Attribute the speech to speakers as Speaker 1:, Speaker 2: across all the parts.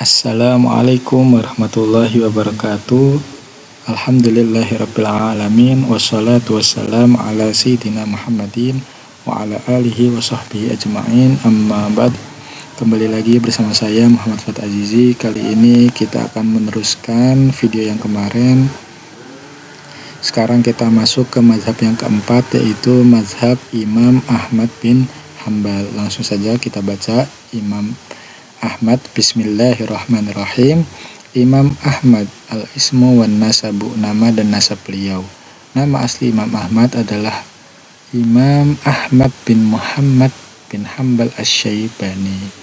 Speaker 1: Assalamualaikum warahmatullahi wabarakatuh. Alhamdulillahirrabbilalamin. Wassalatu wassalamu ala sayyidina Muhammadin wa ala alihi wa sahbihi ajma'in. Amma ba'd. Kembali lagi bersama saya Muhammad Fat Azizi. Kali ini kita akan meneruskan video yang kemarin. Sekarang kita masuk ke mazhab yang keempat, yaitu mazhab Imam Ahmad bin Hambal. Langsung saja kita baca. Imam Ahmad, bismillahirrahmanirrahim. Imam Ahmad, al-ismu wan nasabu, nama dan nasab beliau. Nama asli Imam Ahmad adalah Imam Ahmad bin Muhammad bin Hambal Asy-Syaibani.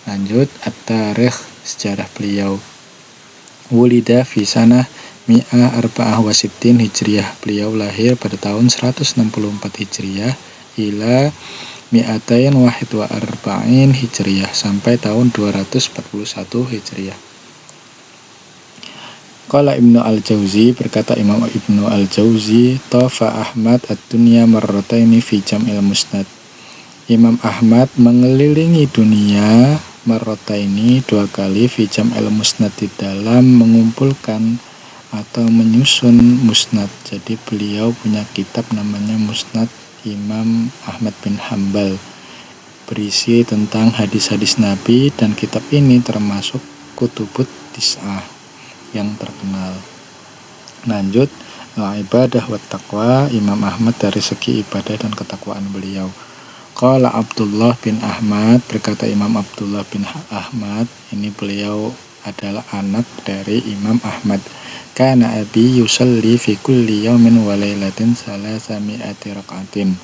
Speaker 1: Lanjut, at-tarikh, sejarah beliau. Wulida fi sanah mi'ah arba'ah wa sittin hijriyah. Beliau lahir pada tahun 164 hijriyah ila mi'atain wahid wa arba'in hijriyah, sampai tahun 241 hijriyah. Qala Ibnu al-Jauzi, berkata Imam Ibnu al-Jauzi, tafa Ahmad ad-dunya marrataini fi jam'il musnad. Imam Ahmad mengelilingi dunia marrataini, dua kali, fi jam'il musnad, di dalam mengumpulkan atau menyusun musnad. Jadi beliau punya kitab namanya Musnad Imam Ahmad bin Hambal, berisi tentang hadis-hadis Nabi, dan kitab ini termasuk kutubut tis'ah yang terkenal. Lanjut, ibadah wa taqwa, Imam Ahmad dari segi ibadah dan ketakwaan beliau. Qala Abdullah bin Ahmad, berkata Imam Abdullah bin Ahmad, ini beliau adalah anak dari Imam Ahmad. Kana abi yusalli fi kulli yawmin wa lailatin salasami'ati raka'atin.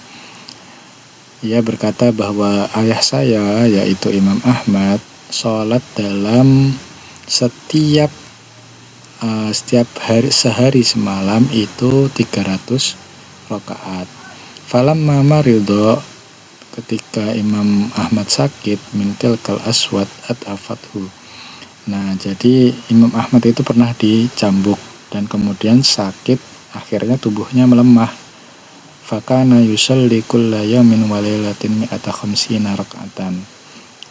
Speaker 1: Ia berkata bahwa ayah saya, yaitu Imam Ahmad, sholat dalam setiap hari, sehari semalam itu 300 rakaat. Falamma maridho, ketika Imam Ahmad sakit, mintil kal aswad at-afathu. Nah, jadi Imam Ahmad itu pernah dicambuk dan kemudian sakit, akhirnya tubuhnya melemah. Fakana yusalli kulla yawmin wa lailatin mi'ata khamsina raka'atan.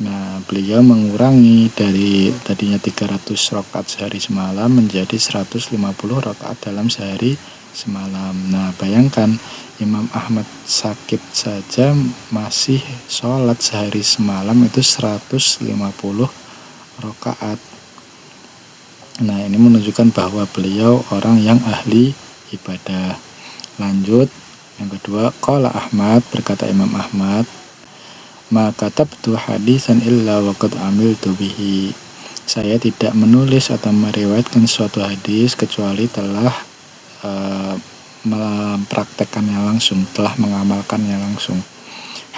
Speaker 1: Nah, beliau mengurangi dari tadinya 300 rakaat sehari semalam menjadi 150 rakaat dalam sehari semalam. Nah, bayangkan Imam Ahmad sakit saja masih sholat sehari semalam itu 150 rakaat. Nah, ini menunjukkan bahwa beliau orang yang ahli ibadah. Lanjut, yang kedua, qala Ahmad, berkata Imam Ahmad, ma katabtu hadisan illa wa qad amiltu bihi. Saya tidak menulis atau meriwayatkan suatu hadis kecuali telah mempraktekannya langsung, telah mengamalkannya langsung.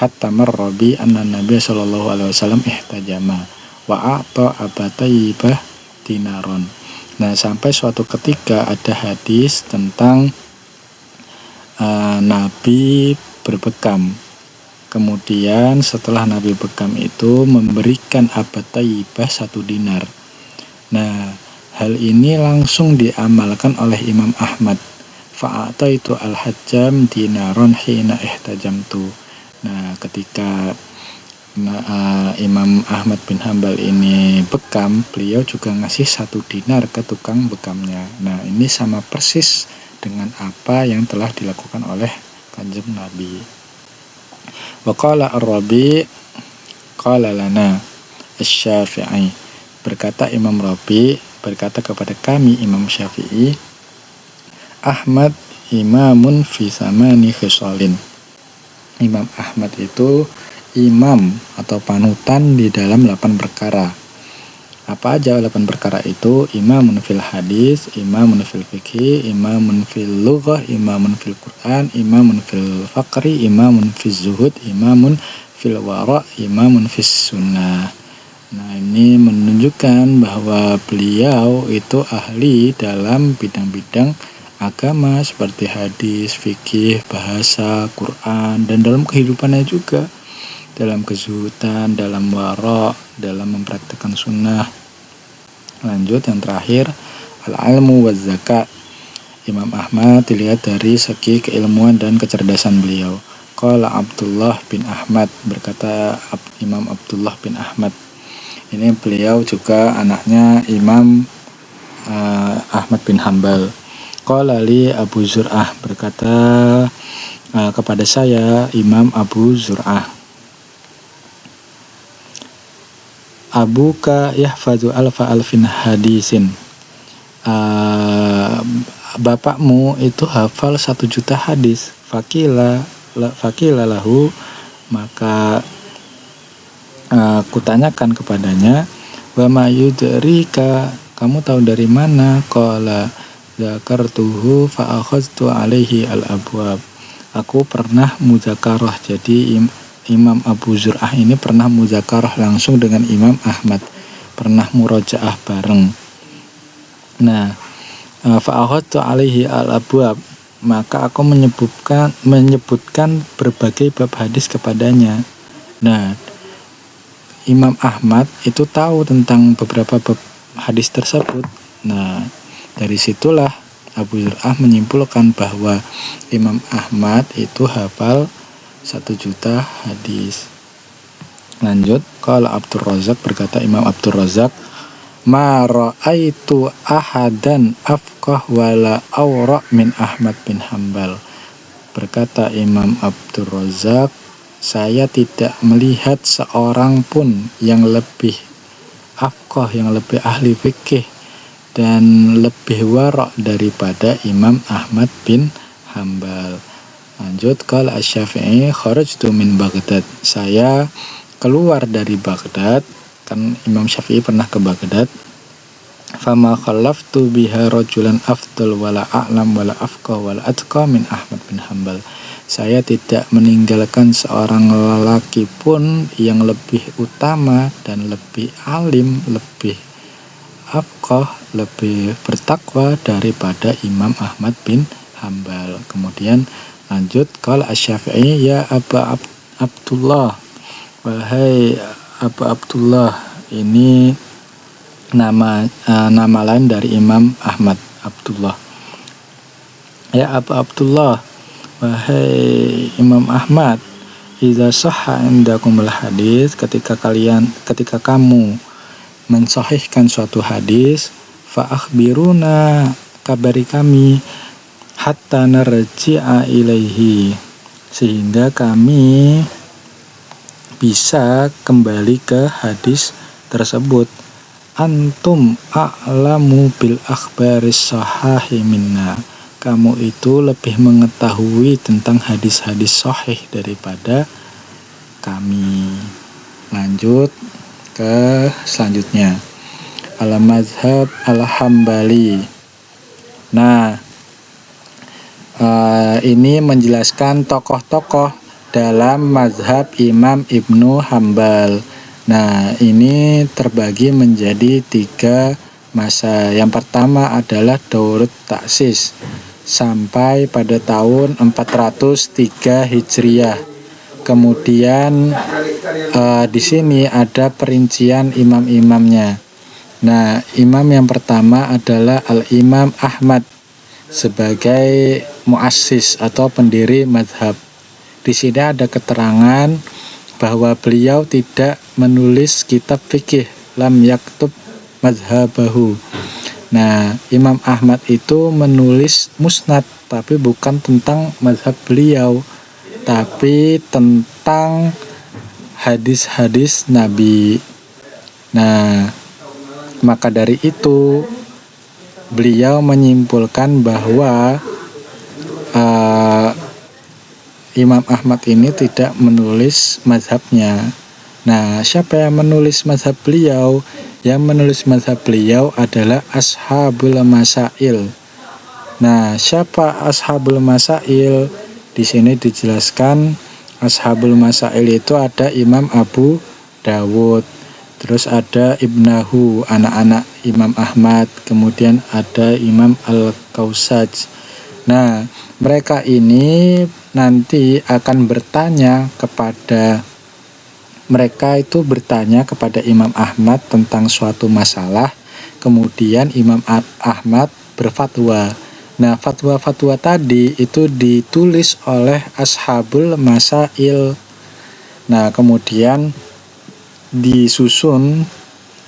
Speaker 1: Hatta marrabi anna Nabi sallallahu alaihi wasallam ihtajama wa a'ta Aba Tayyibah dinaron. Nah, sampai suatu ketika ada hadis tentang Nabi berbekam. Kemudian setelah Nabi bekam itu memberikan Aba Tayyibah 1 dinar. Nah, hal ini langsung diamalkan oleh Imam Ahmad. Fa'ataitu al-hajjam dinaron hina ihtajamtu. Nah, ketika Imam Ahmad bin Hambal ini bekam, beliau juga ngasih 1 dinar ke tukang bekamnya. Nah, ini sama persis dengan apa yang telah dilakukan oleh Kanjeng Nabi. Wa qala ar-Rabi' qala lana asy-Syafi'i, berkata Imam Rabi' berkata kepada kami Imam Syafi'i, Ahmad imamun fi samani khisalin. Imam Ahmad itu imam atau panutan di dalam 8 perkara. Apa aja 8 perkara itu? Imamun fil hadis, imamun fil fikih, imamun fil lughah, imamun fil Quran, imamun fil faqri, imamun fil zuhud, imamun fil wara, imamun fis sunnah. Nah, ini menunjukkan bahwa beliau itu ahli dalam bidang-bidang agama seperti hadis, fikih, bahasa, Quran, dan dalam kehidupannya juga, dalam kezuhudan, dalam wara, dalam mempraktikkan sunnah. Lanjut, yang terakhir, al-ilmu wa zakat. Imam Ahmad dilihat dari segi keilmuan dan kecerdasan beliau. Qala Abdullah bin Ahmad, berkata Imam Abdullah bin Ahmad, Ini beliau juga anaknya Imam Ahmad bin Hambal. Qala li Abu Zur'ah, berkata kepada saya Imam Abu Zur'ah, abuka yahfazu alfa alfin hadisin, bapakmu itu hafal 1 juta hadis. Fakila lahu, maka kutanyakan kepadanya, wa ma yudrika, kamu tahu dari mana? Qala dzakartuhu fa akhadtu alaihi al-abwab, aku pernah muzakarah. Jadi Imam Abu Zur'ah ini pernah muzakarah langsung dengan Imam Ahmad, pernah murojaah bareng. Nah, fa akhadtu alaihi al-abwab, maka aku menyebutkan berbagai bab hadis kepadanya. Nah, Imam Ahmad itu tahu tentang beberapa bab hadis tersebut. Nah, dari situlah Abu Zur'ah menyimpulkan bahwa Imam Ahmad itu hafal 1 juta hadis. Lanjut, qala Abdur Razak, berkata Imam Abdur Razak, ma ra'aitu ahadan afqah wala awra' min Ahmad bin Hambal. Berkata Imam Abdur Razak, saya tidak melihat seorang pun yang lebih afqah, yang lebih ahli fikih dan lebih wara' daripada Imam Ahmad bin Hambal. Lanjut, qala Asy-Syafi'i, kharajtu min Baghdad, saya keluar dari Baghdad, kan Imam Syafi'i pernah ke Baghdad. Fama khallaftu biha rajulan afdal wala a'lam wala afqah wala atqa min Ahmad bin Hambal, saya tidak meninggalkan seorang lelaki pun yang lebih utama dan lebih alim, lebih afqah, lebih bertakwa daripada Imam Ahmad bin Hambal. Kemudian lanjut, qala Asy-Syafi'i, ya Aba Abdullah, wahai Abu Abdullah, ini nama lain dari Imam Ahmad, Abdullah. Ya Abu Abdullah, wahai Imam Ahmad, idza sahha indakumul hadis, ketika kamu mensahihkan suatu hadis, fa akhbiruna, kabari kami, hatta narji'a ilaihi, sehingga kami bisa kembali ke hadis tersebut. Antum a'lamu bil akhbaris sahahi minna, kamu itu lebih mengetahui tentang hadis-hadis sahih daripada kami. Lanjut ke selanjutnya, al-mazhab al-hambali. Nah, ini menjelaskan tokoh-tokoh dalam mazhab Imam Ibnu Hambal. Nah, ini terbagi menjadi 3 masa. Yang pertama adalah Daurut Ta'sis sampai pada tahun 403 Hijriah. Kemudian di sini ada perincian imam-imamnya. Nah, imam yang pertama adalah Al-Imam Ahmad sebagai muassis atau pendiri mazhab. Di sini ada keterangan bahwa beliau tidak menulis kitab fikih, lam yaktub mazhabahu. Nah, Imam Ahmad itu menulis musnad, tapi bukan tentang mazhab beliau, tapi tentang hadis-hadis Nabi. Nah, maka dari itu beliau menyimpulkan bahwa Imam Ahmad ini tidak menulis mazhabnya. Nah, siapa yang menulis mazhab beliau? Yang menulis mazhab beliau adalah Ashabul Masail. Nah, siapa Ashabul Masail? Di sini dijelaskan Ashabul Masail itu ada Imam Abu Dawud, terus ada Ibnahu, anak-anak Imam Ahmad, kemudian ada Imam Al-Kausaj. Nah, mereka ini nanti akan bertanya kepada Imam Ahmad tentang suatu masalah, kemudian Imam Ahmad berfatwa. Nah, fatwa-fatwa tadi itu ditulis oleh Ashabul Masail. Nah, kemudian disusun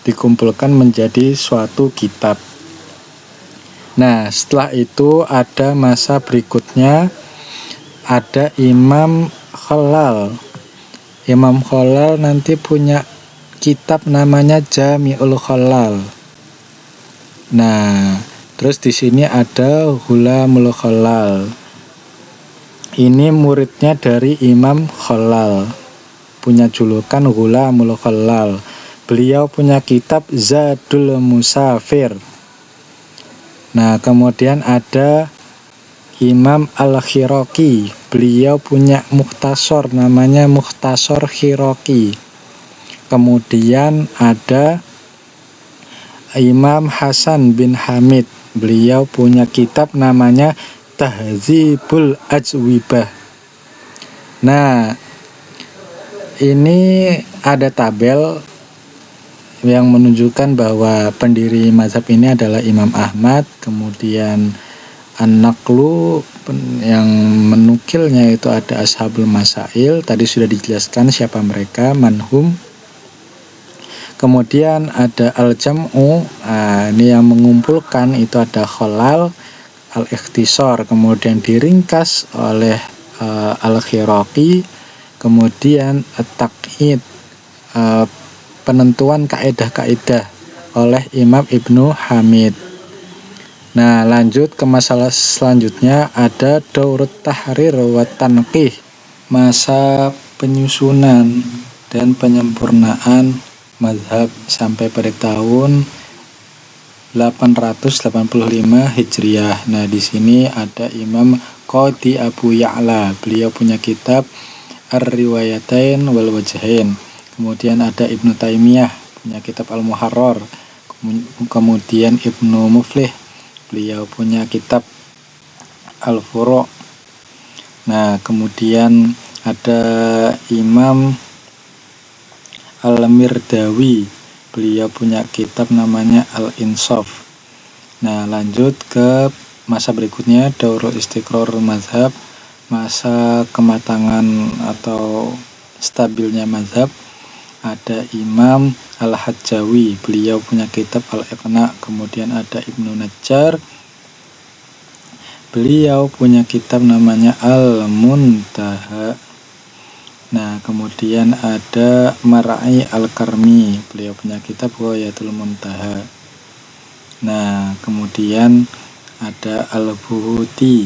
Speaker 1: dikumpulkan menjadi suatu kitab. Nah, setelah itu ada masa berikutnya, ada Imam Khalal. Imam Khalal nanti punya kitab namanya Jami'ul Khalal. Nah, terus di sini ada Hulamul Khalal. Ini muridnya dari Imam Khalal, punya julukan Hulamul Khalal. Beliau punya kitab Zadul Musafir. Nah, kemudian ada Imam Al-Khiraqi. Beliau punya mukhtasar namanya Mukhtasar Khiraqi. Kemudian ada Imam Hasan bin Hamid. Beliau punya kitab namanya Tahdzibul Ajwibah. Nah, ini ada tabel yang menunjukkan bahwa pendiri mazhab ini adalah Imam Ahmad. Kemudian An-Naqlu yang menukilnya itu ada Ashabul Masail. Tadi sudah dijelaskan siapa mereka, manhum. Kemudian ada Al-Jam'u, ini yang mengumpulkan itu ada Khalal, Al-Ikhtisar, kemudian diringkas oleh Al-Khiraqi, kemudian At-Taqyid, penentuan kaidah-kaidah oleh Imam Ibnu Hamid. Nah, lanjut ke masalah selanjutnya, ada Daurut Tahrir wa Tanqih, masa penyusunan dan penyempurnaan mazhab sampai pada tahun 885 Hijriah. Nah, di sini ada Imam Qadhi Abu Ya'la. Beliau punya kitab Ar-Riwayatain wal Wajhain. Kemudian ada Ibnu Taimiyah punya kitab Al-Muharrar. Kemudian Ibnu Muflih, beliau punya kitab Al-Furu'. Nah, kemudian ada Imam Al-Mirdawi, beliau punya kitab namanya Al-Insaf. Nah, lanjut ke masa berikutnya, Daurul Istiqrar Mazhab, masa kematangan atau stabilnya mazhab. Ada Imam Al-Hajjawi, beliau punya kitab Al-Iqna. Kemudian ada Ibnu Najjar, beliau punya kitab namanya Al-Muntaha. Nah, kemudian ada Mar'i Al-Karmi, beliau punya kitab Ghayatul Muntaha. Nah, kemudian ada Al-Buhuti,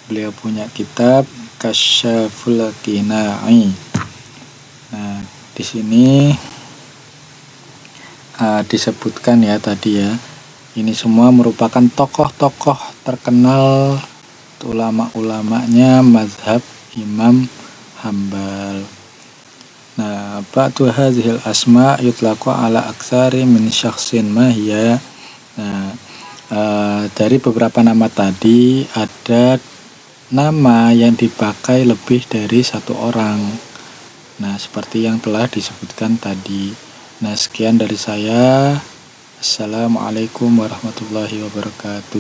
Speaker 1: beliau punya kitab Kasyaful Qina'i. Nah, di sini disebutkan ya tadi ya, ini semua merupakan tokoh-tokoh terkenal, ulama-ulamanya mazhab Imam Hambal. Nah, ba'du hadhil asma yutlaqu ala aktsari min syakhsin mahya. Nah, dari beberapa nama tadi ada nama yang dipakai lebih dari satu orang. Nah, seperti yang telah disebutkan tadi. Nah, sekian dari saya. Assalamualaikum warahmatullahi wabarakatuh.